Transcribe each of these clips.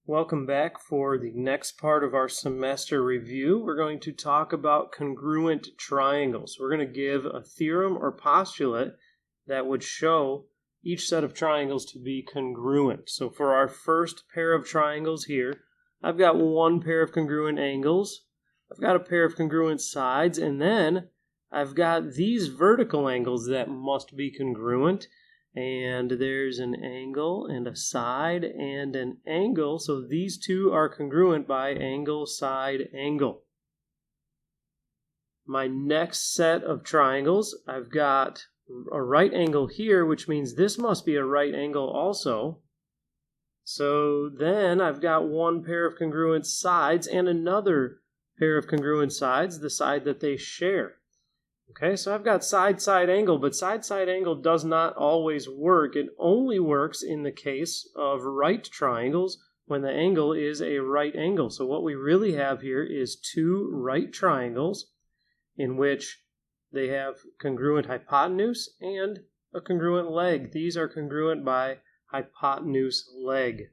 Welcome back for the next part of our semester review. We're going to talk about congruent triangles. We're going to give a theorem or postulate that would show each set of triangles to be congruent. So for our first pair of triangles here, I've got one pair of congruent angles, I've got a pair of congruent sides, and then I've got these vertical angles that must be congruent. And there's an angle and a side and an angle. So these two are congruent by angle, side, angle. My next set of triangles, I've got a right angle here, which means this must be a right angle also. So then I've got one pair of congruent sides and another pair of congruent sides, the side that they share. Okay, so I've got side-side angle, but side-side angle does not always work. It only works in the case of right triangles when the angle is a right angle. So what we really have here is two right triangles in which they have congruent hypotenuse and a congruent leg. These are congruent by hypotenuse leg.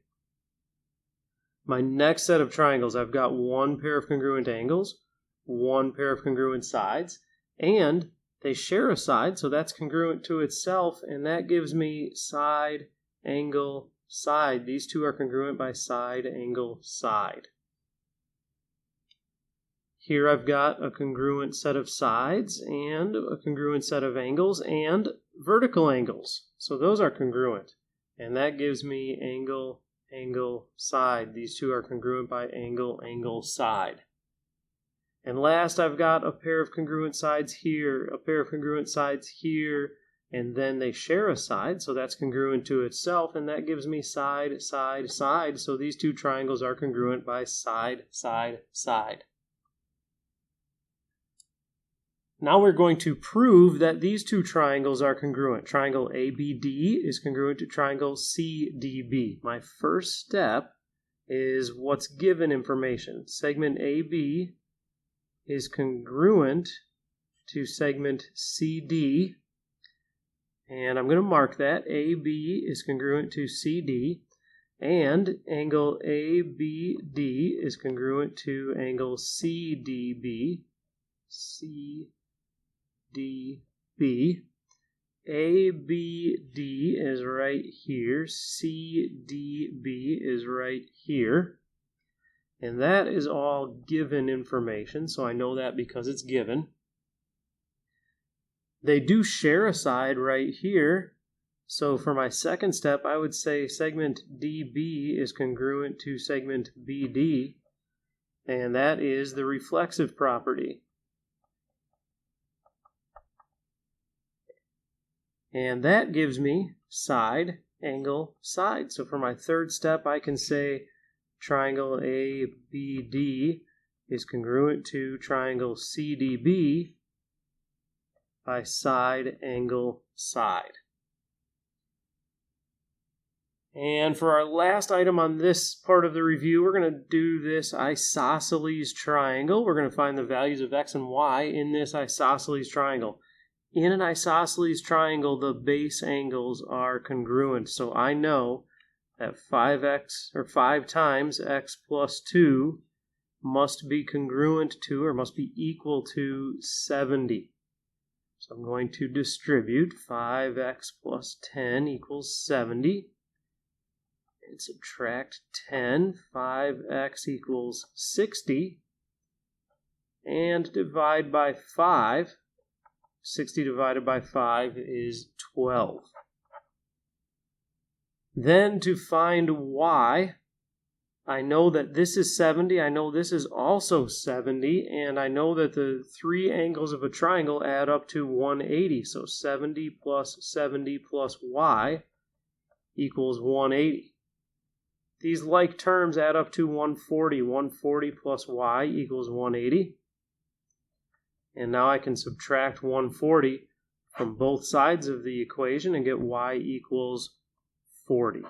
My next set of triangles, I've got one pair of congruent angles, one pair of congruent sides, and they share a side, so that's congruent to itself, and that gives me side, angle, side. These two are congruent by side, angle, side. Here I've got a congruent set of sides and a congruent set of angles and vertical angles. So those are congruent, and that gives me angle, angle, side. These two are congruent by angle, angle, side. And last, I've got a pair of congruent sides here, a pair of congruent sides here, and then they share a side, so that's congruent to itself, and that gives me side, side, side. So these two triangles are congruent by side, side, side. Now we're going to prove that these two triangles are congruent. Triangle ABD is congruent to triangle CDB. My first step is what's given information. Segment AB is congruent to segment CD, and I'm going to mark that. AB is congruent to CD, and angle ABD is congruent to angle CDB. CDB. ABD is right here. CDB is right here. And that is all given information, so I know that because it's given. They do share a side right here, so for my second step, I would say segment DB is congruent to segment BD, and that is the reflexive property. And that gives me side, angle, side. So for my third step, I can say triangle ABD is congruent to triangle CDB by side, angle, side. And for our last item on this part of the review, we're going to do this isosceles triangle. We're going to find the values of x and y in this isosceles triangle. In an isosceles triangle, the base angles are congruent, so I know that 5x or 5 times x plus 2 must be congruent to or must be equal to 70. So I'm going to distribute 5x plus 10 equals 70 and subtract 10. 5x equals 60 and divide by 5. 60 divided by 5 is 12. Then to find y, I know that this is 70, I know this is also 70, and I know that the three angles of a triangle add up to 180. So 70 plus y equals 180. These like terms add up to 140. 140 plus y equals 180. And now I can subtract 140 from both sides of the equation and get y equals 40.